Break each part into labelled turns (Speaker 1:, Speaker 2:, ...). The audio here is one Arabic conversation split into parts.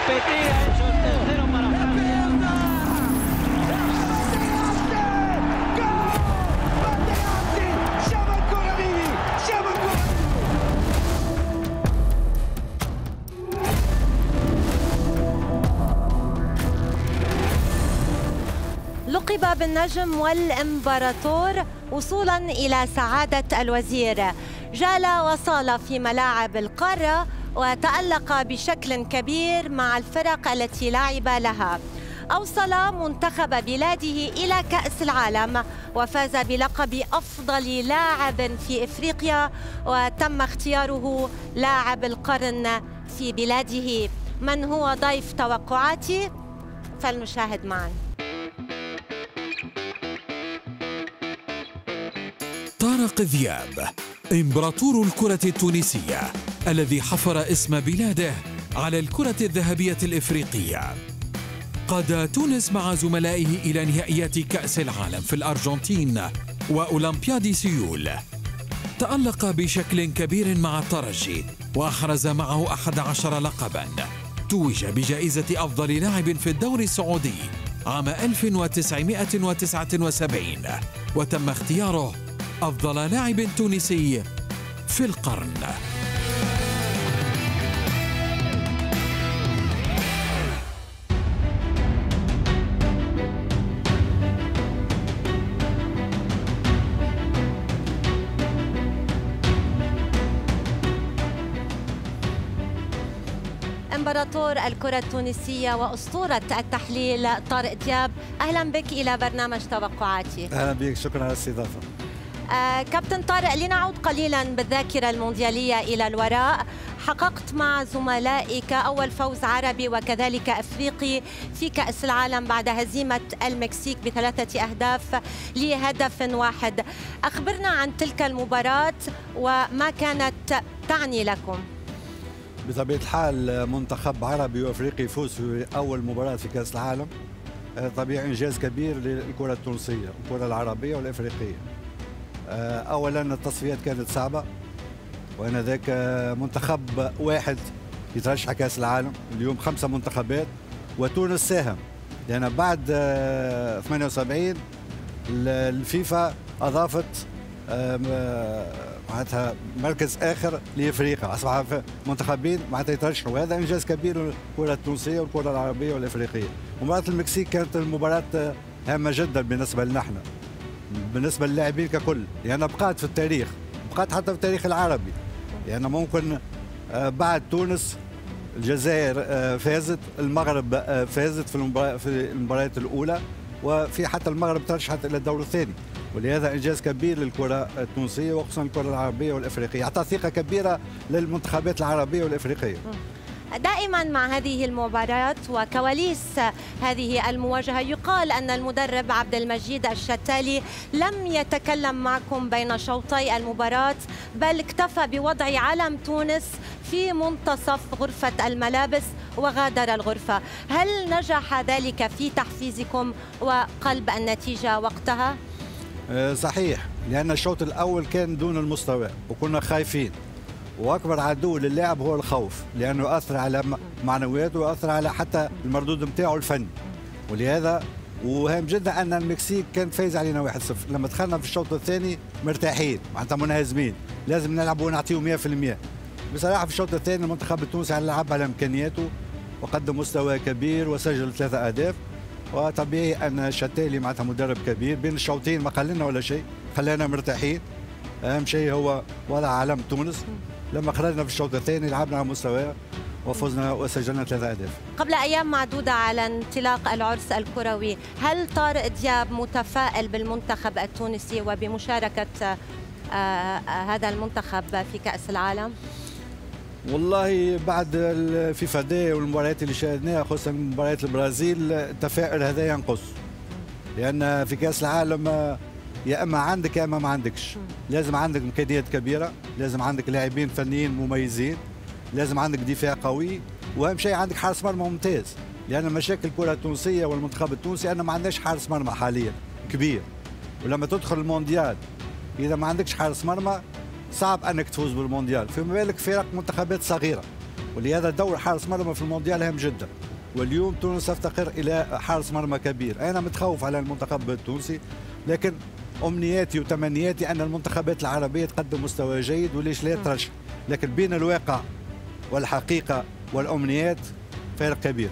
Speaker 1: Petit ha hecho el tercero para Francia.
Speaker 2: Siamo ancora vivi! Siamo ancora
Speaker 3: لقب بالنجم والإمبراطور وصولا إلى سعادة الوزير. جال وصال في ملاعب القارة وتألق بشكل كبير مع الفرق التي لعب لها. أوصل منتخب بلاده إلى كأس العالم وفاز بلقب أفضل لاعب في إفريقيا، وتم اختياره لاعب القرن في بلاده. من هو ضيف توقعاتي؟ فلنشاهد معا.
Speaker 4: طارق ذياب إمبراطور الكرة التونسية الذي حفر اسم بلاده على الكرة الذهبية الإفريقية. قاد تونس مع زملائه إلى نهائيات كأس العالم في الأرجنتين وأولمبياد سيول. تألق بشكل كبير مع الترجي وأحرز معه 11 لقباً. توج بجائزة أفضل لاعب في الدوري السعودي عام 1979 وتم اختياره أفضل لاعب تونسي في القرن.
Speaker 3: إمبراطور الكرة التونسية وأسطورة التحليل طارق ذياب، أهلا بك إلى برنامج توقعاتي.
Speaker 5: أهلا بك، شكرا على الاستضافة.
Speaker 3: كابتن طارق، لنعود قليلا بالذاكرة المونديالية إلى الوراء. حققت مع زملائك أول فوز عربي وكذلك أفريقي في كأس العالم بعد هزيمة المكسيك ب3 أهداف لهدف واحد. أخبرنا عن تلك المباراة وما كانت تعني لكم.
Speaker 5: بطبيعة الحال منتخب عربي وأفريقي يفوز في أول مباراة في كأس العالم طبيعي إنجاز كبير للكرة التونسية، الكرة العربية والأفريقية. أولا التصفيات كانت صعبة، وأنا ذاك منتخب واحد يترشح كأس العالم. اليوم 5 منتخبات وتونس ساهم، لأن بعد 78 الفيفا أضافت معناتها مركز اخر لافريقيا، اصبح منتخبين معناتها يترشحوا، وهذا انجاز كبير للكره التونسيه والكره العربيه والافريقيه. مباراه المكسيك كانت المباراه هامه جدا بالنسبه لنا احنا، بالنسبه للاعبين ككل، لان بقات في التاريخ، بقات حتى في التاريخ العربي. لان ممكن بعد تونس الجزائر فازت، المغرب فازت في المباريات الاولى، وفي حتى المغرب ترشحت الى الدور الثاني، ولهذا انجاز كبير للكره التونسيه وخصوصا الكره العربيه والافريقيه، اعطى ثقه كبيره للمنتخبات العربيه والافريقيه.
Speaker 3: دائما مع هذه المباريات وكواليس هذه المواجهة يقال أن المدرب عبد المجيد الشتالي لم يتكلم معكم بين شوطي المباراة، بل اكتفى بوضع علم تونس في منتصف غرفة الملابس وغادر الغرفة. هل نجح ذلك في تحفيزكم وقلب النتيجة وقتها؟
Speaker 5: صحيح، لأن الشوط الأول كان دون المستوى وكنا خايفين، واكبر عدو للاعب هو الخوف، لانه يؤثر على معنوياته ويؤثر على حتى المردود نتاعو الفني. ولهذا وهام جدا ان المكسيك كانت فايز علينا 1-0. لما دخلنا في الشوط الثاني مرتاحين معناتها منهزمين، لازم نلعب ونعطيه 100%. بصراحه في الشوط الثاني المنتخب التونسي لعب على امكانياته وقدم مستوى كبير وسجل 3 أهداف، وطبيعي ان شتالي معناتها مدرب كبير، بين الشوطين ما قال لنا ولا شيء، خلانا مرتاحين. اهم شيء هو وضع علم تونس. لما خرجنا في الشوط الثاني لعبنا على مستوى وفزنا وسجلنا 3 أهداف.
Speaker 3: قبل أيام معدودة على انطلاق العرس الكروي، هل طارق ذياب متفائل بالمنتخب التونسي وبمشاركة هذا المنتخب في كأس العالم؟
Speaker 5: والله بعد الفيفا داي والمباريات اللي شاهدناها خصوصا مباريات البرازيل التفاؤل هذا ينقص، لأن في كأس العالم يا اما عندك يا اما ما عندكش. لازم عندك امكانيات كبيره، لازم عندك لاعبين فنيين مميزين، لازم عندك دفاع قوي، واهم شيء عندك حارس مرمى ممتاز. لان مشاكل الكره التونسيه والمنتخب التونسي ان ما عندناش حارس مرمى حاليا كبير، ولما تدخل المونديال اذا ما عندكش حارس مرمى صعب انك تفوز بالمونديال، فما بالك فرق منتخبات صغيره. ولهذا دور حارس مرمى في المونديال هام جدا. واليوم تونس تفتقر الى حارس مرمى كبير. انا متخوف على المنتخب التونسي، لكن امنياتي وتمنياتي ان المنتخبات العربيه تقدم مستوى جيد وليش لا ترشح، لكن بين الواقع والحقيقه والامنيات فارق كبير.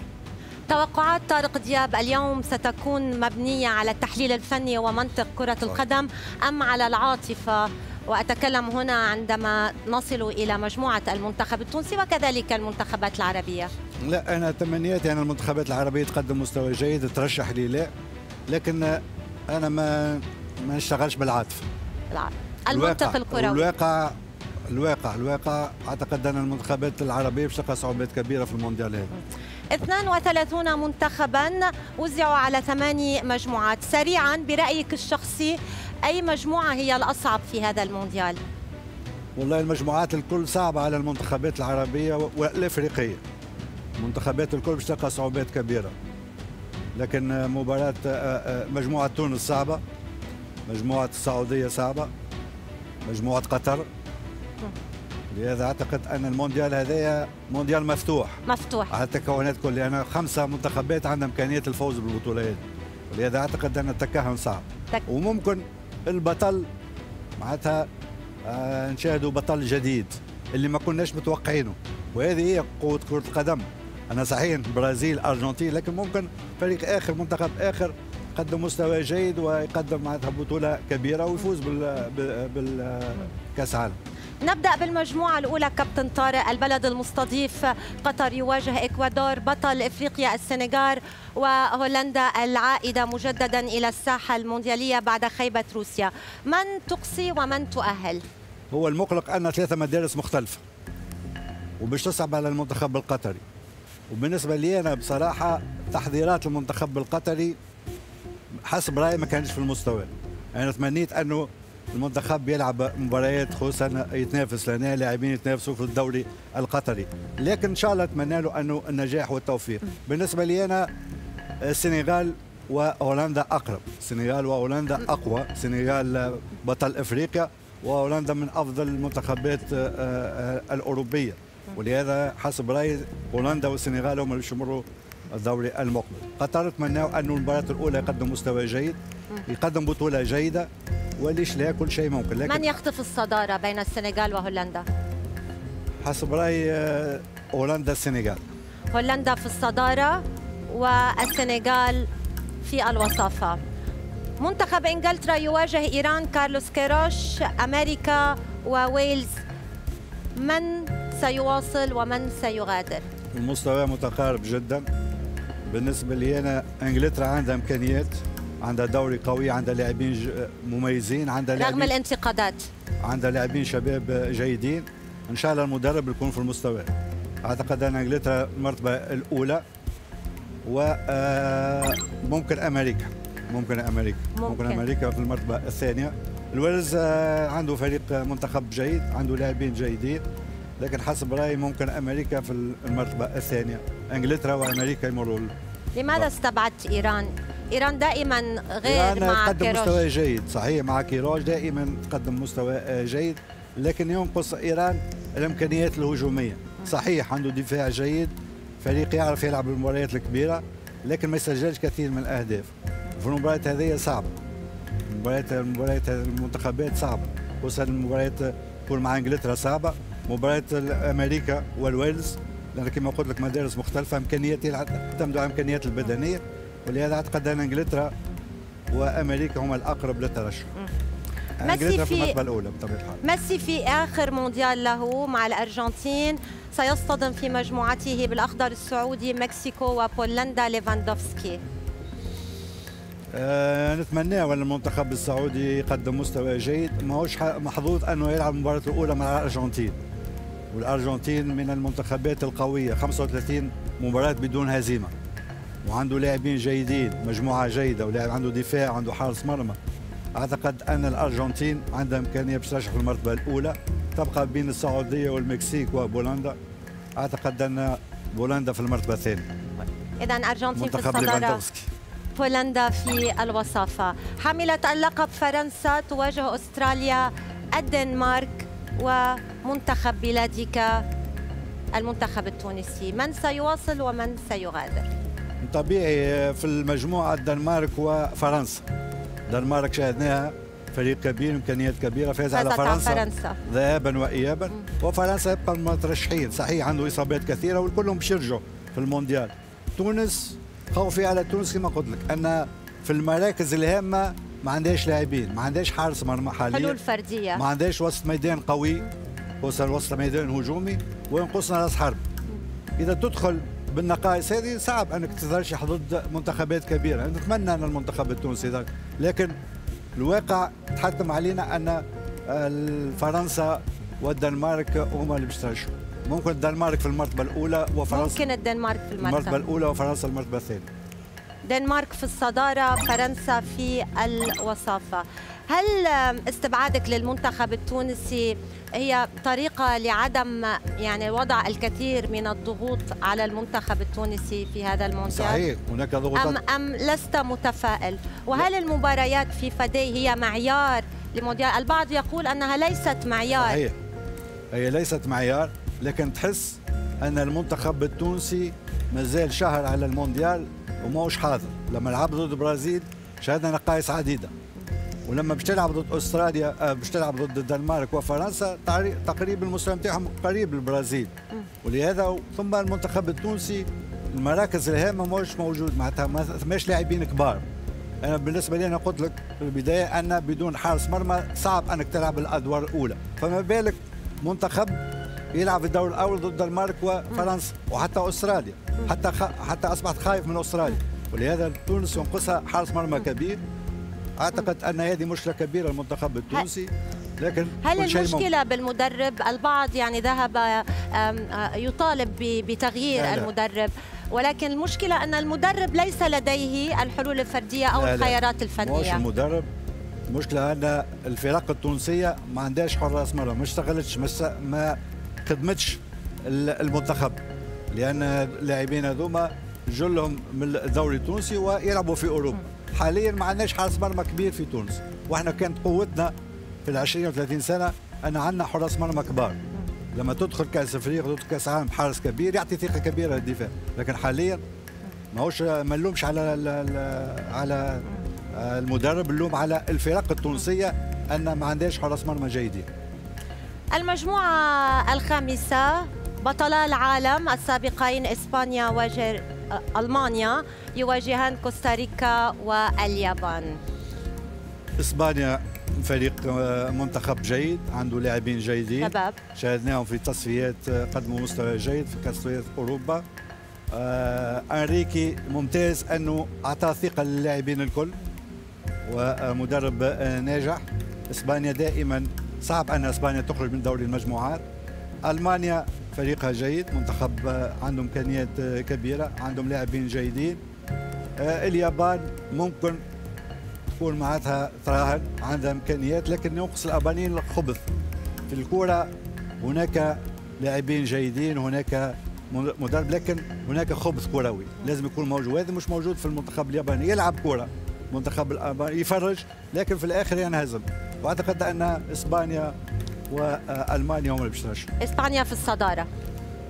Speaker 3: توقعات طارق دياب اليوم ستكون مبنيه على التحليل الفني ومنطق كره القدم ام على العاطفه؟ وأتكلم هنا عندما نصل إلى مجموعة المنتخب التونسي وكذلك المنتخبات العربية.
Speaker 5: لا، أنا تمنياتي أن المنتخبات العربية تقدم مستوى جيد، ترشح لي لا، لكن أنا ما نشتغلش بالعاطفة.
Speaker 3: المنطق الكروي.
Speaker 5: الواقع أعتقد أن المنتخبات العربية باش تلقى صعوبات كبيرة في المونديال هذا.
Speaker 3: 32 منتخبا وزعوا على 8 مجموعات. سريعا برأيك الشخصي أي مجموعة هي الأصعب في هذا المونديال؟
Speaker 5: والله المجموعات الكل صعبة على المنتخبات العربية والإفريقية. المنتخبات الكل باش تلقى صعوبات كبيرة، لكن مباراة مجموعة تونس صعبة، مجموعة السعودية صعبة، مجموعة قطر. لهذا أعتقد أن المونديال هذايا مونديال مفتوح على التكونات كلها، لأن 5 منتخبات عندها إمكانية الفوز بالبطولة هذه، ولهذا أعتقد أن التكهن صعب. وممكن البطل معناتها نشاهدوا بطل جديد اللي ما كناش متوقعينه، وهذه هي قوة كرة القدم. أنا صحيح البرازيل أرجنتين، لكن ممكن فريق آخر منتخب آخر يقدم مستوى جيد ويقدم معناتها بطولة كبيرة ويفوز بالكأس العالم.
Speaker 3: نبدأ بالمجموعة الأولى كابتن طارق. البلد المستضيف قطر يواجه إكوادور، بطل إفريقيا السنغال، وهولندا العائدة مجددا إلى الساحة المونديالية بعد خيبة روسيا. من تقصي ومن تؤهل؟
Speaker 5: هو المقلق أن 3 مدارس مختلفة وباش تصعب على المنتخب القطري. وبالنسبة لي أنا بصراحة تحضيرات المنتخب القطري حسب رأيي ما كانش في المستوى. أنا تمنيت أنه المنتخب يلعب مباريات، خصوصا يتنافس لنا لاعبين يتنافسوا في الدوري القطري، لكن ان شاء الله اتمنى له انه النجاح والتوفيق. بالنسبه لي انا السنغال وهولندا اقرب، السنغال وهولندا اقوى، السنغال بطل افريقيا وهولندا من افضل المنتخبات الاوروبيه، ولهذا حسب رايي هولندا والسنغال هم اللي يمروا الدوري المقبل. قطر اتمنى انه المباراه الاولى يقدم مستوى جيد، يقدم بطوله جيده، وليش لا كل شيء ممكن. لكن
Speaker 3: من يخطف الصدارة بين السنغال وهولندا؟
Speaker 5: حسب رأيي هولندا السنغال.
Speaker 3: هولندا في الصدارة والسنغال في الوصافة. منتخب إنجلترا يواجه إيران، كارلوس كيروش، أمريكا وويلز. من سيواصل ومن سيغادر؟
Speaker 5: المستوى متقارب جدا. بالنسبة لي أنا إنجلترا عندها إمكانيات، عندها دوري قوي، عندها لاعبين مميزين، عندها
Speaker 3: رغم الانتقادات
Speaker 5: عندها لاعبين شباب جيدين. ان شاء الله المدرب يكون في المستوى. اعتقد ان انجلترا المرتبه الاولى، وممكن امريكا ممكن امريكا في المرتبه الثانيه. الويلز عنده فريق منتخب جيد، عنده لاعبين جيدين، لكن حسب رايي ممكن امريكا في المرتبه الثانيه. انجلترا وامريكا يمروا.
Speaker 3: لماذا استبعدت ايران؟ ايران دائما غير مع
Speaker 5: تقدم
Speaker 3: كيروش.
Speaker 5: مستوى جيد، صحيح مع كيروش دائما تقدم مستوى جيد، لكن ينقص ايران الامكانيات الهجوميه. صحيح عنده دفاع جيد، فريق يعرف يلعب المباريات الكبيره، لكن ما يسجلش كثير من الاهداف. في المباريات هذه صعبه، مباريات المنتخبات صعبه، خصوصا المباريات تكون مع انجلترا صعبه، مباريات امريكا والويلز، لان كما قلت لك مدارس مختلفه، امكانيات يعتمدوا على الامكانيات البدنيه، ولهذا اعتقد ان انجلترا وامريكا هما الاقرب للترشح.
Speaker 3: ميسي
Speaker 5: في المرتبه الاولى بطبيعه الحال.
Speaker 3: ميسي في اخر مونديال له مع الارجنتين سيصطدم في مجموعته بالاخضر السعودي مكسيكو وبولندا ليفاندوفسكي.
Speaker 5: نتمناه ان المنتخب السعودي يقدم مستوى جيد، ماهوش محظوظ انه يلعب المباراه الاولى مع الارجنتين، والارجنتين من المنتخبات القويه، 35 مباراه بدون هزيمه، وعنده لاعبين جيدين، مجموعه جيده، ولاعب عنده دفاع، عنده حارس مرمى. اعتقد ان الارجنتين عندها امكانيه باش ترشح في المرتبه الاولى، تبقى بين السعوديه والمكسيك وبولندا. اعتقد ان بولندا في المرتبه الثانيه.
Speaker 3: اذا ارجنتين في الصداره، بولندا في الوصافه. حامله اللقب فرنسا تواجه استراليا، الدنمارك ومنتخب بلادك المنتخب التونسي؟ من سيواصل ومن سيغادر؟
Speaker 5: طبيعي في المجموعة الدنمارك وفرنسا. الدنمارك شاهدناها فريق كبير، إمكانيات كبيرة، فاز على فرنسا ذهابا وإيابا، وفرنسا يبقى من المترشحين. صحيح عنده إصابات كثيرة والكلهم باش يرجعوا في المونديال. تونس خوفي على تونس كما قلت لك أن في المراكز الهامة ما عندهاش لاعبين، ما عندهاش حارس مرمى حاليا،
Speaker 3: حلول فردية،
Speaker 5: ما عندهاش وسط ميدان قوي، خصوصا وسط ميدان هجومي، وينقصنا راس حرب. إذا تدخل بالنقائص هذه صعب انك تترشح ضد منتخبات كبيره. نتمنى ان المنتخب التونسي ذاك، لكن الواقع تحتم علينا ان فرنسا والدنمارك هما اللي باش يترشحوا. ممكن الدنمارك في المرتبه الاولى وفرنسا
Speaker 3: ممكن الدنمارك في
Speaker 5: المرتبه الاولى وفرنسا المرتبه الثانيه.
Speaker 3: الدنمارك في الصداره، فرنسا في الوصافه. هل استبعادك للمنتخب التونسي هي طريقة لعدم يعني وضع الكثير من الضغوط على المنتخب التونسي في هذا المونديال؟
Speaker 5: صحيح هناك ضغوطات.
Speaker 3: أم لست متفائل؟ وهل المباريات في فدي هي معيار لمونديال؟ البعض يقول أنها ليست معيار.
Speaker 5: صحيح هي ليست معيار، لكن تحس أن المنتخب التونسي مازال شهر على المونديال وماهوش حاضر. لما لعب ضد البرازيل شاهدنا نقائص عديدة، ولما باش تلعب ضد استراليا باش تلعب ضد الدنمارك وفرنسا تقريبا المستوى نتاعهم قريب للبرازيل، ولهذا ثم المنتخب التونسي المراكز الهامه ماهوش موجود، معناتها ما ثماش لاعبين كبار. انا بالنسبه لي انا قلت لك في البدايه ان بدون حارس مرمى صعب انك تلعب الادوار الاولى، فما بالك منتخب يلعب في الدور الاول ضد الدنمارك وفرنسا وحتى استراليا، حتى اصبحت خايف من استراليا، ولهذا تونس ينقصها حارس مرمى كبير. اعتقد ان هذه مشكله كبيره للمنتخب التونسي. لكن
Speaker 3: هل المشكله بالمدرب؟ البعض يعني ذهب يطالب بتغيير المدرب، ولكن المشكله ان المدرب ليس لديه الحلول الفرديه او الخيارات الفنيه.
Speaker 5: مش المدرب، المشكله ان الفرق التونسيه ما عندهاش حراس مرمى، ما اشتغلتش، ما خدمتش المنتخب، لان اللاعبين هذوما جلهم من الدوري التونسي ويلعبوا في اوروبا. حاليا ما عندناش حارس مرمى كبير في تونس، واحنا كانت قوتنا في ال20 و30 سنه ان عندنا حراس مرمى كبار. لما تدخل كاس افريقيا تدخل كاس عالم حارس كبير يعطي ثقه كبيره للدفاع، لكن حاليا ماهوش ما نلومش على المدرب، اللوم على الفرق التونسيه ان ما عندهاش حراس مرمى جيدين.
Speaker 3: المجموعه الخامسه بطلا العالم السابقين اسبانيا ألمانيا يواجهان كوستاريكا واليابان.
Speaker 5: اسبانيا فريق منتخب جيد، عنده لاعبين جيدين،
Speaker 3: شباب
Speaker 5: شاهدناهم في تصفيات قدموا مستوى جيد في تصفيات اوروبا. انريكي ممتاز انه اعطى ثقه للاعبين الكل، ومدرب ناجح. اسبانيا دائما صعب ان اسبانيا تخرج من دوري المجموعات. المانيا فريقها جيد، منتخب عنده امكانيات كبيره، عندهم لاعبين جيدين. اليابان ممكن تكون معناتها تراهن، عندها امكانيات، لكن ينقص الابانين الخبث في الكره. هناك لاعبين جيدين، هناك مدرب، لكن هناك خبث كروي لازم يكون موجود. هذا مش موجود في المنتخب الياباني، يلعب كره منتخب الياباني يفرج، لكن في الاخر ينهزم. واعتقد ان اسبانيا والمانيا هم اللي بيشترشوا.
Speaker 3: اسبانيا في الصداره.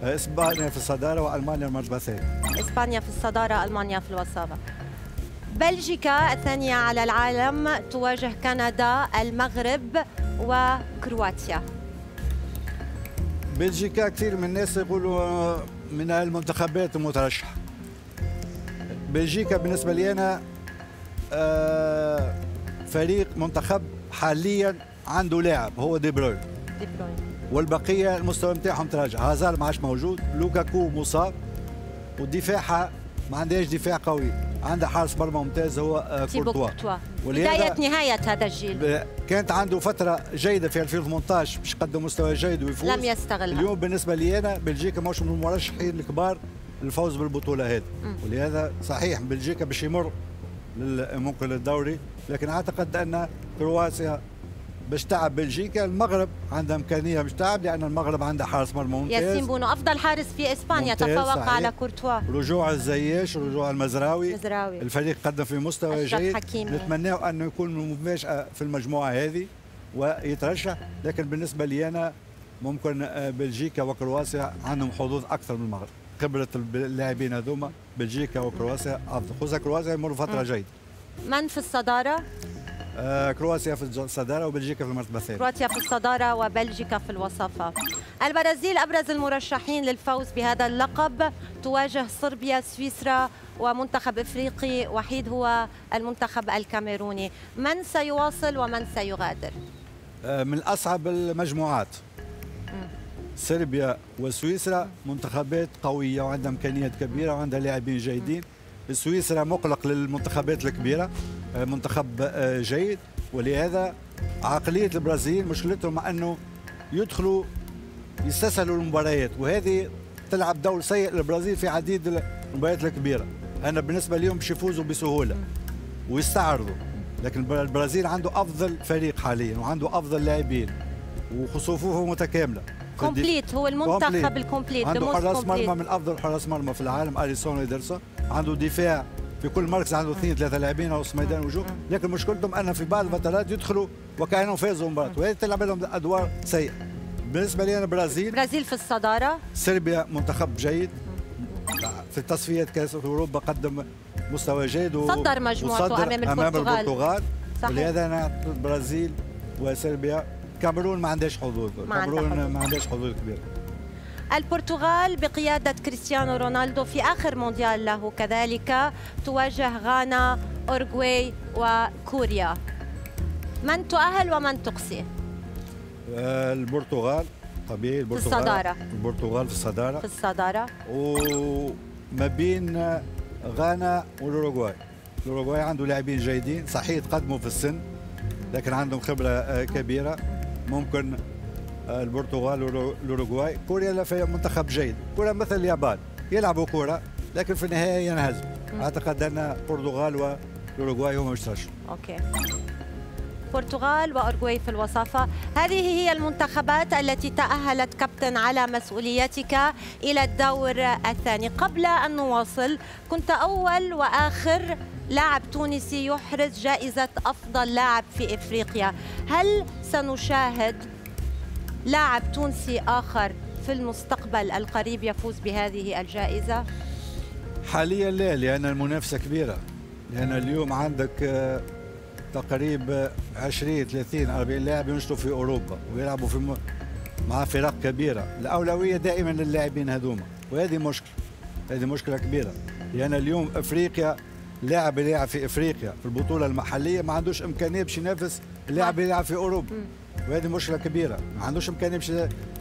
Speaker 5: اسبانيا في الصداره والمانيا المرتبه الثانيه.
Speaker 3: اسبانيا في الصداره، المانيا في الوصافه. بلجيكا الثانيه على العالم تواجه كندا، المغرب وكرواتيا.
Speaker 5: بلجيكا كثير من الناس يقولوا من المنتخبات المترشحه. بلجيكا بالنسبه لي انا فريق منتخب حاليا عنده لاعب هو دي بروين، والبقيه المستوى نتاعهم تراجع. هازار ما عادش موجود، لوكاكو مصاب، ودفاعها ما عندهاش دفاع قوي، عندها حارس مرمى ممتاز هو كورتوا.
Speaker 3: بداية نهاية هذا الجيل.
Speaker 5: كانت عنده فترة جيدة في 2018 باش يقدم مستوى جيد ويفوز،
Speaker 3: لم يستغلها.
Speaker 5: اليوم بالنسبة لي أنا بلجيكا ماهوش من المرشحين الكبار للفوز بالبطولة هذه، ولهذا صحيح بلجيكا باش يمر ممكن للدوري، لكن أعتقد أن كرواتيا باش تلعب بلجيكا. المغرب عندها امكانيه باش تلعب، لان المغرب عندها حارس مرمى ممتاز.
Speaker 3: ياسين بونو افضل حارس في اسبانيا، تفوق على كورتوا.
Speaker 5: رجوع الزياش، رجوع المزراوي. الفريق قدم في مستوى جيد، نتمناه انه يكون مفاجاه في المجموعه هذه ويترشح. لكن بالنسبه لي انا ممكن بلجيكا وكرواتيا عندهم حظوظ اكثر من المغرب. خبره اللاعبين هذوما بلجيكا وكرواتيا افضل، خصوصا كرواتيا يمروا فتره جيده.
Speaker 3: من في الصداره؟
Speaker 5: كرواتيا في الصداره وبلجيكا في المرتبه الثانيه.
Speaker 3: كرواتيا في الصداره وبلجيكا في الوصفه. البرازيل ابرز المرشحين للفوز بهذا اللقب، تواجه صربيا، سويسرا ومنتخب افريقي وحيد هو المنتخب الكاميروني. من سيواصل ومن سيغادر؟
Speaker 5: من اصعب المجموعات. صربيا وسويسرا منتخبات قويه وعندها امكانيات كبيره وعندها لاعبين جيدين. سويسرا مقلق للمنتخبات الكبيره، منتخب جيد، ولهذا عقليه البرازيل مشكلتهم مع انه يدخلوا يستسهلوا المباريات، وهذه تلعب دور سيء للبرازيل في عديد المباريات الكبيره. انا بالنسبه لهم باش يفوزوا بسهوله ويستعرضوا، لكن البرازيل عنده افضل فريق حاليا وعنده افضل لاعبين وصفوفه متكامله.
Speaker 3: كومبليت، هو المنتخب الكومبليت.
Speaker 5: عنده حراس مرمى من افضل حراس مرمى في العالم، اليسون وإيدرسون. عنده دفاع في كل مركز عنده 2-3 لاعبين او ميدان وجوه، لكن مشكلتهم ان في بعض الفترات يدخلوا وكانهم فازوا مباراه، وهذه تلعب لهم ادوار سيئه. بالنسبه لي انا البرازيل
Speaker 3: في الصداره.
Speaker 5: صربيا منتخب جيد في تصفيات كاس اوروبا، قدم مستوى جيد
Speaker 3: صدر مجموعته امام البرتغال.
Speaker 5: ولهذا انا البرازيل وصربيا. كاميرون ما عندهاش حظوظ، كاميرون ما عندهاش حظوظ كبيره.
Speaker 3: البرتغال بقيادة كريستيانو رونالدو في آخر مونديال له كذلك تواجه غانا، أورغواي وكوريا. من تؤهل ومن تقصي؟
Speaker 5: البرتغال طبيعي،
Speaker 3: في الصدارة.
Speaker 5: البرتغال في
Speaker 3: الصدارة
Speaker 5: وما بين غانا والأوروغواي. الأوروغواي عنده لاعبين جيدين، صحيح تقدموا في السن لكن عندهم خبرة كبيرة. ممكن البرتغال والأوروغواي. كوريا لا منتخب جيد، كوريا مثل اليابان يلعبوا كورة لكن في النهاية ينهزم. أعتقد أن البرتغال والأوروغواي هم يشترشوا.
Speaker 3: أوكي. البرتغال وأورغواي في الوصفة. هذه هي المنتخبات التي تأهلت كابتن على مسؤوليتك إلى الدور الثاني. قبل أن نواصل، كنت أول وآخر لاعب تونسي يحرز جائزة أفضل لاعب في إفريقيا. هل سنشاهد لاعب تونسي آخر في المستقبل القريب يفوز بهذه الجائزة؟
Speaker 5: حاليا لا، لأن المنافسة كبيرة، لأن اليوم عندك تقريبا 20 30 40 لاعب ينشطوا في أوروبا ويلعبوا مع فرق كبيرة. الأولوية دائما للاعبين هذوما، وهذه مشكلة، هذه مشكلة كبيرة، لأن اليوم أفريقيا لاعب يلعب في أفريقيا في البطولة المحلية ما عندوش إمكانية باش ينافس اللاعب يلعب في أوروبا، وهذه مشكلة كبيرة. ما عندوش إمكانية باش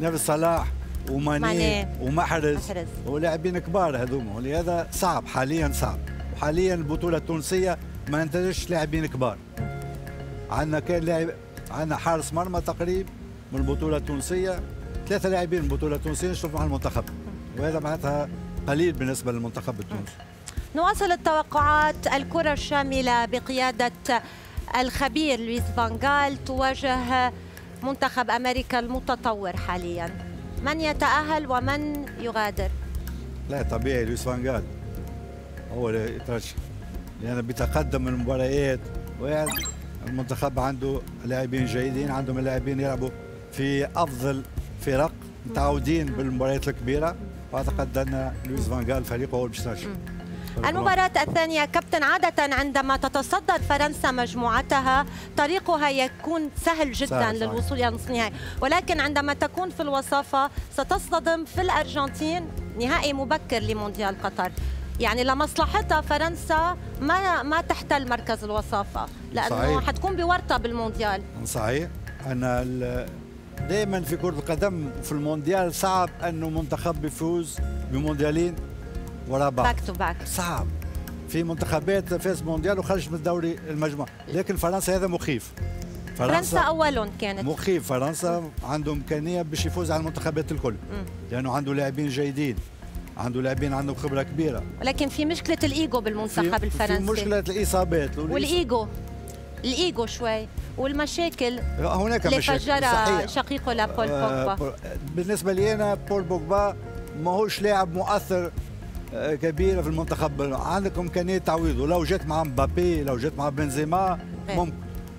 Speaker 5: ينافس صلاح وماني ومحرز ولاعبين كبار هذوما، ولهذا صعب حاليا، صعب. وحاليا البطولة التونسية ما ننتجش لاعبين كبار. عندنا كان لاعب، عندنا حارس مرمى تقريبا من البطولة التونسية، 3 لاعبين من البطولة التونسية يشتغلوا مع المنتخب، وهذا معناتها قليل بالنسبة للمنتخب التونسي.
Speaker 3: نواصل التوقعات. الكرة الشاملة بقيادة الخبير لويس فان غال تواجه منتخب أمريكا المتطور حاليا. من يتأهل ومن يغادر؟
Speaker 5: لا طبيعي لويس فان غال هو اللي يترشح، لأن بيتقدم المباريات، المنتخب عنده لاعبين جيدين، عندهم لاعبين يلعبوا في أفضل فرق متعودين بالمباريات الكبيرة، وأعتقد أن لويس فان غال فريقه هو اللي بيترشح.
Speaker 3: المباراة الثانية كابتن، عادة عندما تتصدر فرنسا مجموعتها طريقها يكون سهل جدا للوصول إلى نصف النهائي، ولكن عندما تكون في الوصافة ستصطدم في الأرجنتين، نهائي مبكر لمونديال قطر. يعني لمصلحتها فرنسا ما تحتل مركز الوصافة، لأنه حتكون بورطة بالمونديال.
Speaker 5: صحيح. أنا دائما في كرة القدم في المونديال صعب أنه منتخب يفوز بمونديالين ورا بعض،
Speaker 3: باك تو باك،
Speaker 5: صعب. في منتخبات فاز مونديال وخرجت من الدوري المجموعة، لكن فرنسا هذا مخيف.
Speaker 3: فرنسا أول كانت
Speaker 5: مخيف. فرنسا عنده إمكانية باش يفوز على المنتخبات الكل، لأنه عنده لاعبين جيدين، عنده لاعبين عندهم خبرة كبيرة،
Speaker 3: ولكن في مشكلة الإيجو بالمنتخب الفرنسي،
Speaker 5: في مشكلة الإصابات
Speaker 3: والإيجو شوي، والمشاكل
Speaker 5: هناك
Speaker 3: اللي
Speaker 5: مشاكل
Speaker 3: فجرها شقيقه لبول بوجبا.
Speaker 5: بالنسبة لي أنا بول بوجبا ماهوش لاعب مؤثر كبيرة في المنتخب. عندك إمكانية تعويضه، لو جات مع مبابي، لو جات مع بنزيما ممكن،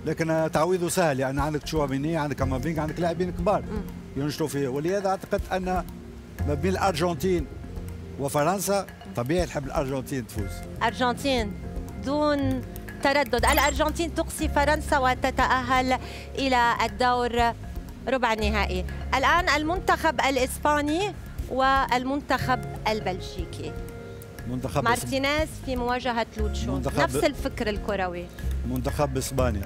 Speaker 5: لكن تعويضه سهل، يعني عندك تشواميني، عندك كامافينغ، عندك لاعبين كبار، ينشطوا فيه، ولهذا اعتقد ان ما بين الارجنتين وفرنسا طبيعي تحب الارجنتين تفوز.
Speaker 3: أرجنتين دون تردد، الأرجنتين تقصي فرنسا وتتأهل إلى الدور ربع النهائي. الآن المنتخب الإسباني والمنتخب البلجيكي.
Speaker 5: منتخب
Speaker 3: مارتينيز في مواجهة لوتشو، نفس الفكر الكروي.
Speaker 5: منتخب إسبانيا،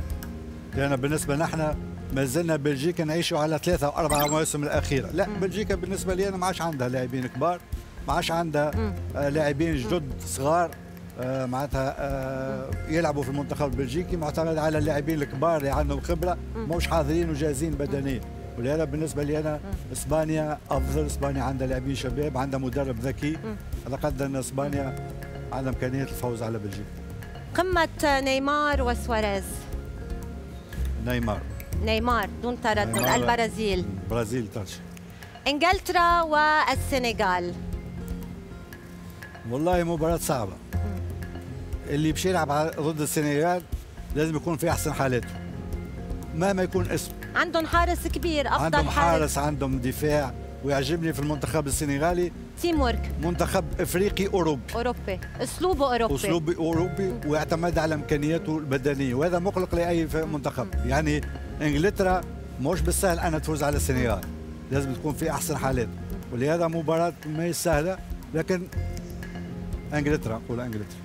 Speaker 5: لأن بالنسبة نحن ما زلنا بلجيكا نعيشوا على 3 أو 4 مواسم الأخيرة. لا، بلجيكا بالنسبة لي أنا ما عادش عندها لاعبين كبار، ما عادش عندها لاعبين جدد صغار معناتها يلعبوا في المنتخب البلجيكي، معتمد على اللاعبين الكبار اللي عندهم خبرة مش حاضرين وجاهزين بدنيا. ولهذا بالنسبة لي أنا إسبانيا أفضل. إسبانيا عندها لاعبين شباب، عندها مدرب ذكي، أعتقد أن إسبانيا عندها إمكانية الفوز على بلجيكا.
Speaker 3: قمة نيمار وسواريز. نيمار دون تردد. البرازيل.
Speaker 5: البرازيل ترشح.
Speaker 3: إنجلترا والسنغال.
Speaker 5: والله مباراة صعبة. اللي باش يلعب ضد السنغال لازم يكون في أحسن حالاته مهما يكون اسم.
Speaker 3: عندهم حارس كبير، أفضل
Speaker 5: عندهم حارس، عندهم دفاع، ويعجبني في المنتخب السنغالي
Speaker 3: تيم ورك،
Speaker 5: منتخب افريقي اوروبي،
Speaker 3: اسلوبه اوروبي
Speaker 5: ويعتمد على امكانياته البدنيه، وهذا مقلق لاي منتخب. يعني انجلترا مش بالسهل ان تفوز على السنغال، لازم تكون في احسن حالات، ولهذا مباراه ما هي سهله، لكن انجلترا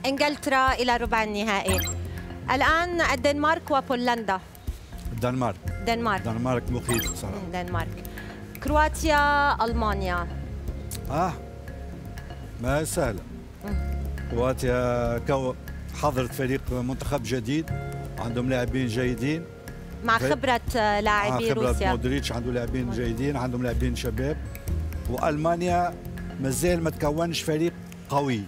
Speaker 3: انجلترا الى ربع النهائي. الان الدنمارك وبولندا.
Speaker 5: الدنمارك مخيف صراحه.
Speaker 3: الدنمارك. كرواتيا ألمانيا.
Speaker 5: ما سهلة. كرواتيا حضرت فريق منتخب جديد، عندهم لاعبين جيدين
Speaker 3: مع خبرة لاعبي روسيا.
Speaker 5: خبرة مودريتش، عنده لاعبين جيدين، عندهم لاعبين شباب. وألمانيا مازال ما تكونش فريق قوي.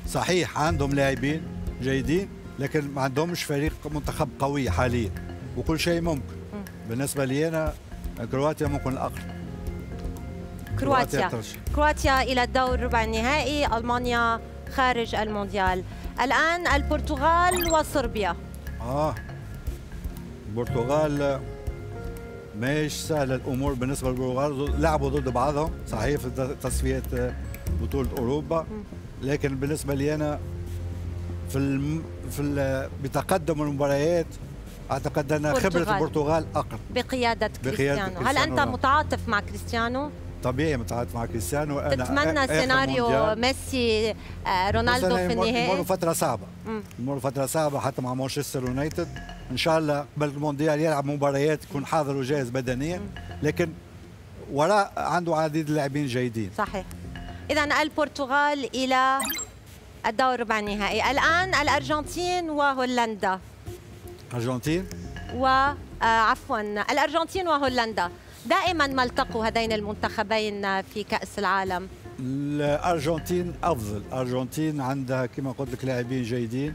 Speaker 5: صحيح عندهم لاعبين جيدين، لكن ما عندهمش فريق منتخب قوي حاليا، وكل شيء ممكن. بالنسبة لي أنا كرواتيا ممكن الأقرب.
Speaker 3: كرواتيا إلى الدور ربع النهائي، ألمانيا خارج المونديال. الآن البرتغال وصربيا.
Speaker 5: البرتغال ماهيش سهلة الأمور بالنسبة للبرتغال، لعبوا ضد بعضهم صحيح في تصفيات بطولة أوروبا، لكن بالنسبة لي أنا بتقدم المباريات أعتقد أن خبرة البرتغال أقرب
Speaker 3: بقيادة كريستيانو. هل أنت متعاطف مع كريستيانو؟
Speaker 5: طبيعي متعاطف مع كريستيانو. أنا
Speaker 3: تتمنى سيناريو ميسي رونالدو في النهائي؟
Speaker 5: يمر فترة صعبة حتى مع مانشستر يونايتد. إن شاء الله قبل المونديال يلعب مباريات يكون حاضر وجاهز بدنيا، لكن وراء عنده عديد اللاعبين جيدين.
Speaker 3: صحيح. إذا البرتغال إلى الدور ربع النهائي. الآن الأرجنتين وهولندا. الأرجنتين وهولندا. دائما ما التقوا هذين المنتخبين في كأس العالم.
Speaker 5: الأرجنتين أفضل. الأرجنتين عندها كما قلت لك لاعبين جيدين.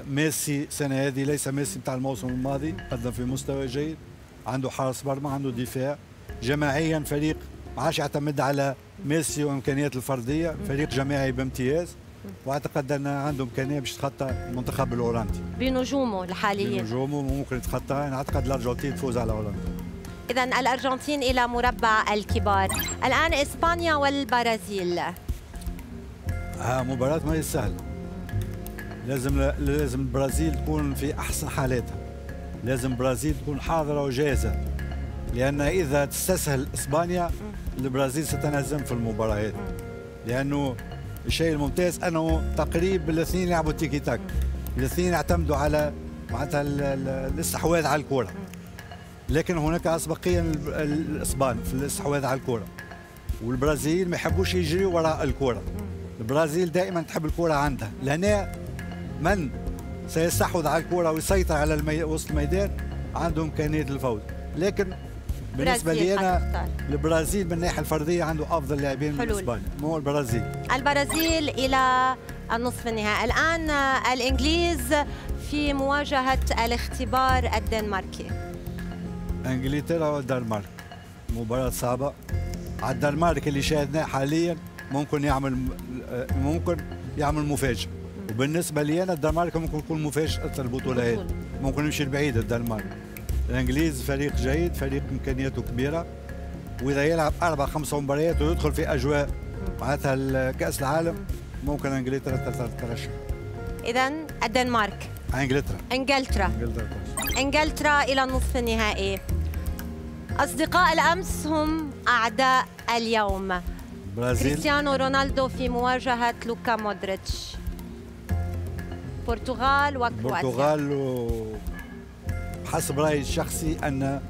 Speaker 5: ميسي السنة هذه ليس ميسي بتاع الموسم الماضي، قدم في مستوى جيد، عنده حارس مرمى، عنده دفاع. جماعيا فريق ما عادش يعتمد على ميسي وامكانيات الفرديه، فريق جماعي بامتياز، واعتقد ان عنده امكانيه باش تخطى المنتخب الهولندي
Speaker 3: بنجومه الحاليين.
Speaker 5: بنجومه ممكن يتخطى. انا اعتقد الارجنتين تفوز على هولندا.
Speaker 3: اذا الارجنتين الى مربع الكبار. الان اسبانيا والبرازيل.
Speaker 5: مباراه ما هي سهله. لازم البرازيل تكون في احسن حالاتها، لازم البرازيل تكون حاضره وجاهزه، لان اذا تستسهل اسبانيا البرازيل ستنهزم في المباريات. لانه الشيء الممتاز انه تقريبا الاثنين يلعبوا تيكي تاك، الاثنين يعتمدوا على معناتها الاستحواذ على الكره، لكن هناك اسبقيه الاسبان في الاستحواذ على الكره، والبرازيل ما يحبوش يجريوا وراء الكره. البرازيل دائما تحب الكره عندها، لهنا من سيستحوذ على الكره ويسيطر على وسط الميدان عنده امكانيه الفوز. لكن بالنسبه لي انا البرازيل من الناحيه الفرديه عنده افضل لاعبين من اسبانيا، مو البرازيل
Speaker 3: الى النصف النهائي. الان الانجليز في مواجهه الاختبار الدنماركي.
Speaker 5: انجلترا والدنمارك مباراه صعبه. على الدنمارك اللي شاهدناه حاليا ممكن يعمل مفاجاه، وبالنسبه لي انا الدنمارك ممكن يكون مفاجاه البطوله هذه، ممكن يمشي لبعيد الدنمارك. الانجليز فريق جيد، فريق امكانياته كبيره، واذا يلعب 4-5 مباريات ويدخل في اجواء معناتها كاس العالم ممكن انجلترا تترشح.
Speaker 3: اذا الدنمارك، انجلترا الى النصف النهائي. اصدقاء الامس هم اعداء اليوم.
Speaker 5: برازيل،
Speaker 3: كريستيانو رونالدو في مواجهه لوكا مودريتش. البرتغال وكرواتيا.
Speaker 5: البرتغال حسب رايي الشخصي ان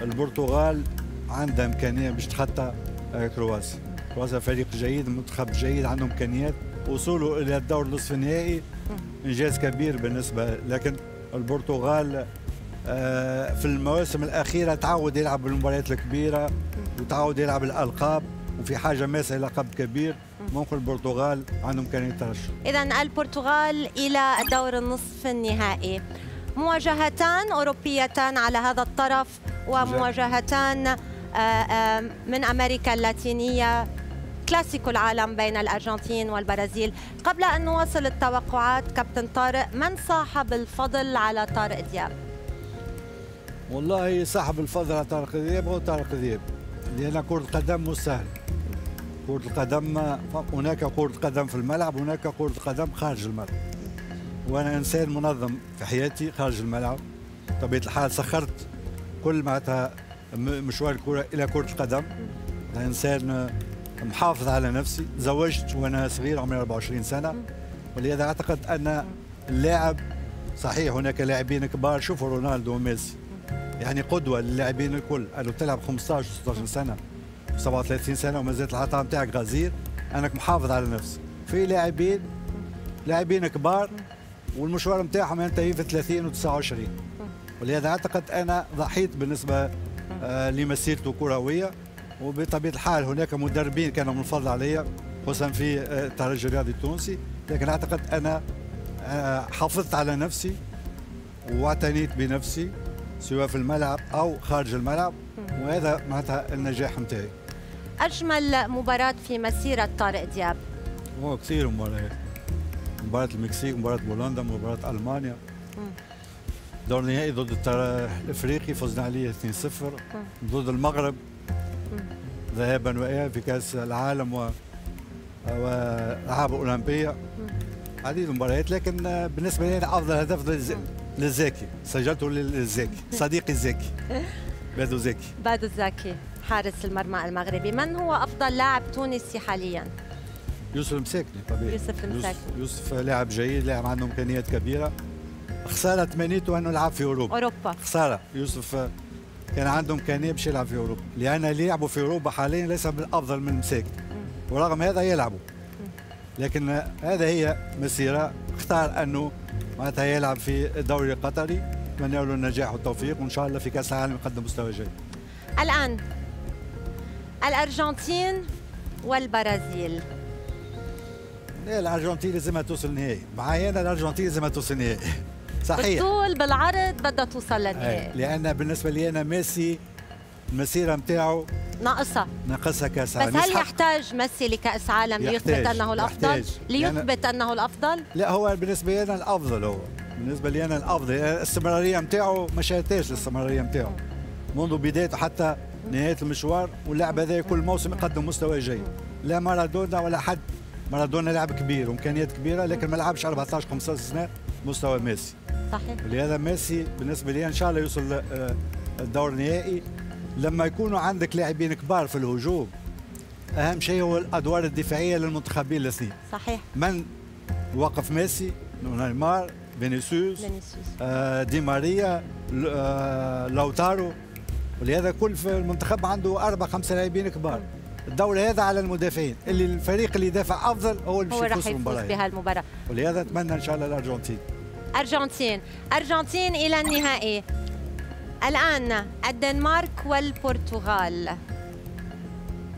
Speaker 5: البرتغال عندها امكانيه باش تخطى كرواتيا. كرواتيا فريق جيد، منتخب جيد، عنده امكانيات. وصوله الى الدور نصف النهائي انجاز كبير بالنسبه، لكن البرتغال في المواسم الاخيره تعود يلعب بالمباريات الكبيره وتعود يلعب الالقاب، وفي حاجه ماسه الى لقب كبير. ممكن البرتغال عنده امكانيه الترشح.
Speaker 3: اذا البرتغال الى الدور النصف النهائي. مواجهتان اوروبيتان على هذا الطرف ومواجهتان من امريكا اللاتينيه. كلاسيكو العالم بين الارجنتين والبرازيل. قبل ان نواصل التوقعات كابتن طارق، من صاحب الفضل على طارق دياب؟
Speaker 5: والله صاحب الفضل على طارق دياب هو طارق دياب، لان كرة القدم مش سهل. كرة القدم هناك كرة قدم في الملعب، هناك كرة قدم خارج الملعب. وانا انسان منظم في حياتي خارج الملعب. بطبيعة الحال سخرت كل معناتها مشوار الكرة الى كرة القدم. أنا انسان محافظ على نفسي، تزوجت وانا صغير عمري 24 سنة، ولهذا اعتقد ان اللاعب صحيح هناك لاعبين كبار، شوفوا رونالدو وميسي يعني قدوة للاعبين الكل. أنه تلعب 15 16 سنة 37 سنة وما زالت العطاء نتاعك غزير، أنك محافظ على نفسك. في لاعبين كبار والمشوار نتاعهم ينتهي في 30 و29، ولهذا اعتقد انا ضحيت بالنسبه لمسيرته الكرويه. وبطبيعه الحال هناك مدربين كانوا من الفضل علي، خصوصا في الترجي الرياضي التونسي، لكن اعتقد انا حافظت على نفسي واعتنيت بنفسي سواء في الملعب او خارج الملعب، وهذا معناتها النجاح نتاعي.
Speaker 3: اجمل مباراه في مسيره طارق دياب؟
Speaker 5: هو كثير مباريات، مباراة المكسيك، مباراة بولندا، مباراة ألمانيا. دور نهائي ضد الافريقي فزنا عليه 2-0، ضد المغرب ذهابا وايابا في كاس العالم والالعاب الاولمبيه. عديد المباريات، لكن بالنسبه لي افضل هدف للزاكي سجلته للزاكي، صديقي الزاكي بادو الزاكي
Speaker 3: حارس المرمى المغربي. من هو افضل لاعب تونسي حاليا؟
Speaker 5: يوسف المساكني طبيعي. يوسف لاعب جيد، لاعب عنده امكانيات كبيره. خساره تمنيته انه يلعب في اوروبا. خساره، يوسف كان عنده امكانيه باش يلعب في اوروبا، لان اللي يلعبوا في اوروبا حاليا ليس بالافضل من المساكن، ورغم هذا يلعبوا. لكن هذا هي مسيره، اختار انه معناتها يلعب في الدوري القطري. نتمنى له النجاح والتوفيق، وان شاء الله في كاس العالم يقدم مستوى جيد.
Speaker 3: الان الارجنتين والبرازيل.
Speaker 5: الارجنتين لازمها توصل النهائي، معايا انا الارجنتين لازمها توصل النهائي. صحيح،
Speaker 3: بالطول بالعرض بدها توصل للنهائي.
Speaker 5: لان بالنسبه لي انا ميسي المسيره نتاعو ناقصها كاس عالم.
Speaker 3: بس هل يحتاج ميسي لكاس عالم ليثبت انه الافضل؟ ليثبت انه الافضل؟
Speaker 5: لا، هو بالنسبه لي انا الافضل. هو بالنسبه لي انا الافضل، الاستمراريه نتاعو ما شاتاش الاستمراريه نتاعو منذ بدايته حتى نهايه المشوار، واللاعب هذا كل موسم يقدم مستوى جيد. لا مارادونا ولا حد. مارادونا لاعب كبير وامكانيات كبيره، لكن ما لعبش 14 15 سنه مستوى ميسي.
Speaker 3: صحيح.
Speaker 5: ولهذا ميسي بالنسبه لي ان شاء الله يوصل الدور النهائي. لما يكونوا عندك لاعبين كبار في الهجوم، اهم شيء هو الادوار الدفاعيه للمنتخبين الاثنين.
Speaker 3: صحيح.
Speaker 5: من وقف ميسي؟ نيمار، فينيسيوس، دي ماريا، لوتارو. ولهذا كل في المنتخب عنده 4 5 لاعبين كبار. الدور هذا على المدافعين، اللي الفريق اللي يدافع افضل هو اللي باش يفوز
Speaker 3: بهالمباراه.
Speaker 5: ولهذا اتمنى ان شاء الله الارجنتين.
Speaker 3: ارجنتين الى النهائي. الان الدنمارك والبرتغال.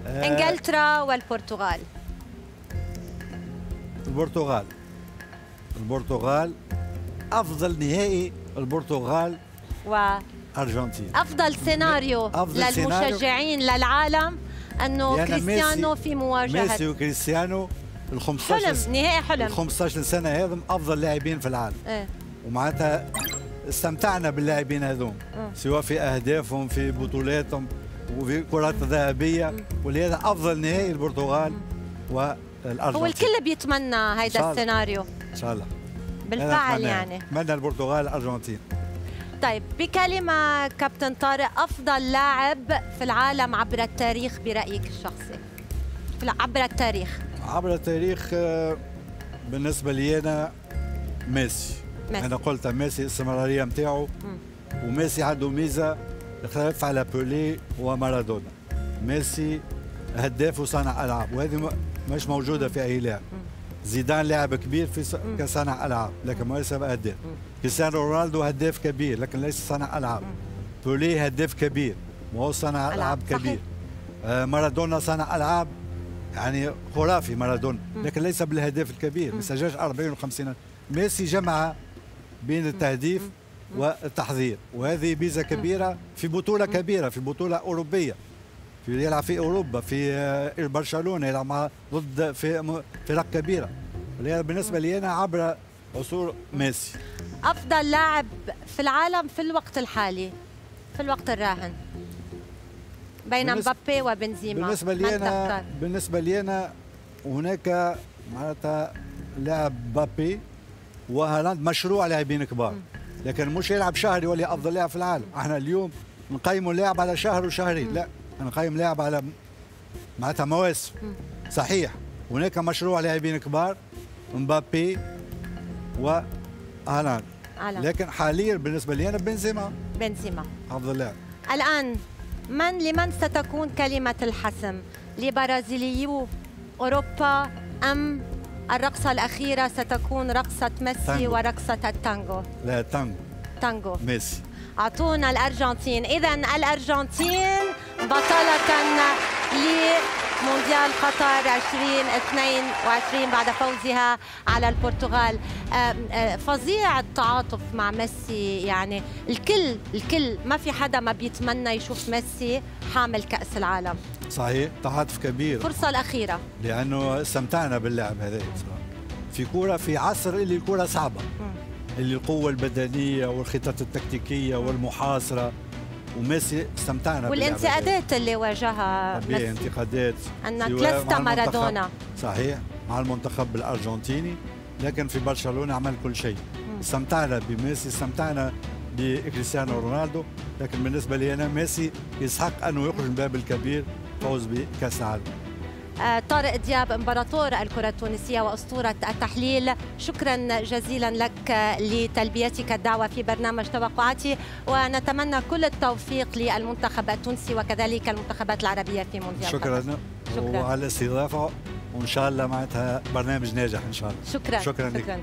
Speaker 3: انجلترا والبرتغال.
Speaker 5: البرتغال افضل نهائي. البرتغال ارجنتين
Speaker 3: افضل سيناريو للمشجعين للعالم انه كريستيانو في مواجهه
Speaker 5: ميسي وكريستيانو.
Speaker 3: نهائي حلم.
Speaker 5: ال 15 سنه هذم افضل لاعبين في العالم. ومعناتها استمتعنا باللاعبين هذوم سواء في اهدافهم في بطولاتهم وفي كرات ذهبيه، ولهذا افضل نهائي البرتغال والارجنتين.
Speaker 3: هو الكل بيتمنى هيدا السيناريو
Speaker 5: ان شاء الله
Speaker 3: بالفعل يعني.
Speaker 5: نتمنى البرتغال الارجنتين.
Speaker 3: طيب بكلمه كابتن طارق، افضل لاعب في العالم عبر التاريخ برايك الشخصي؟ عبر التاريخ.
Speaker 5: عبر التاريخ بالنسبه لي انا ميسي. انا قلت ميسي الاستمراريه نتاعو، وميسي عنده ميزه يختلف على بولي ومارادونا. ميسي هداف وصانع العاب، وهذه مش موجوده في اي لاعب. زيدان لاعب كبير في كصانع العاب لكن ليس هداف. كريستيانو رونالدو هداف كبير لكن ليس صانع العاب. بولي هداف كبير وهو صانع العاب كبير. مارادونا صانع العاب يعني خرافي مارادونا، لكن ليس بالهداف الكبير، ما سجلش 40 و50. ميسي جمع بين التهديف والتحضير، وهذه ميزه كبيره في بطوله كبيره، في بطوله اوروبيه، يلعب في اوروبا، في برشلونه يلعب ضد فرق كبيره. ولهذا بالنسبه لي انا عبر عصور ميسي.
Speaker 3: افضل لاعب في العالم في الوقت الحالي، في الوقت الراهن، بين مبابي وبنزيما.
Speaker 5: بالنسبه لي انا هناك معناتها لاعب مبابي وهالاند مشروع لاعبين كبار، لكن مش يلعب شهر يولي افضل لاعب في العالم. احنا اليوم نقيموا اللاعب على شهر وشهرين، لا نقيم لاعب على معناتها مواسم. صحيح هناك مشروع لاعبين كبار مبابي وهالاند، لكن حاليا بالنسبه لي انا بنزيما افضل لاعب.
Speaker 3: الان لمن ستكون كلمه الحسم؟ لبرازيليو اوروبا ام الرقصة الأخيرة ستكون رقصة ميسي تانجو. ورقصة التانجو؟
Speaker 5: لا تانجو ميسي.
Speaker 3: أعطونا الأرجنتين. إذن الأرجنتين بطلة لمونديال قطر 2022 بعد فوزها على البرتغال. فظيع التعاطف مع ميسي، يعني الكل ما في حدا ما بيتمنى يشوف ميسي حامل كأس العالم.
Speaker 5: صحيح تعاطف كبير.
Speaker 3: الفرصة الأخيرة
Speaker 5: لأنه استمتعنا باللعب هذا في كورة في عصر اللي الكورة صعبة، اللي القوة البدنية والخطط التكتيكية والمحاصرة، وميسي استمتعنا
Speaker 3: والانتقادات اللي واجهها ميسي،
Speaker 5: انتقادات
Speaker 3: أنك لست مارادونا.
Speaker 5: صحيح مع المنتخب الأرجنتيني، لكن في برشلونة عمل كل شيء. استمتعنا بميسي، استمتعنا بكريستيانو رونالدو، لكن بالنسبة لي أنا ميسي يستحق أنه يخرج من باب الكبير فوز بكأس العالم.
Speaker 3: طارق دياب امبراطور الكرة التونسية وأسطورة التحليل، شكرا جزيلا لك لتلبيتك الدعوة في برنامج توقعاتي، ونتمنى كل التوفيق للمنتخب التونسي وكذلك المنتخبات العربية في مونديال.
Speaker 5: شكرا وعلى الاستضافة، وإن شاء الله معناتها برنامج ناجح إن شاء الله.
Speaker 3: شكرا لك.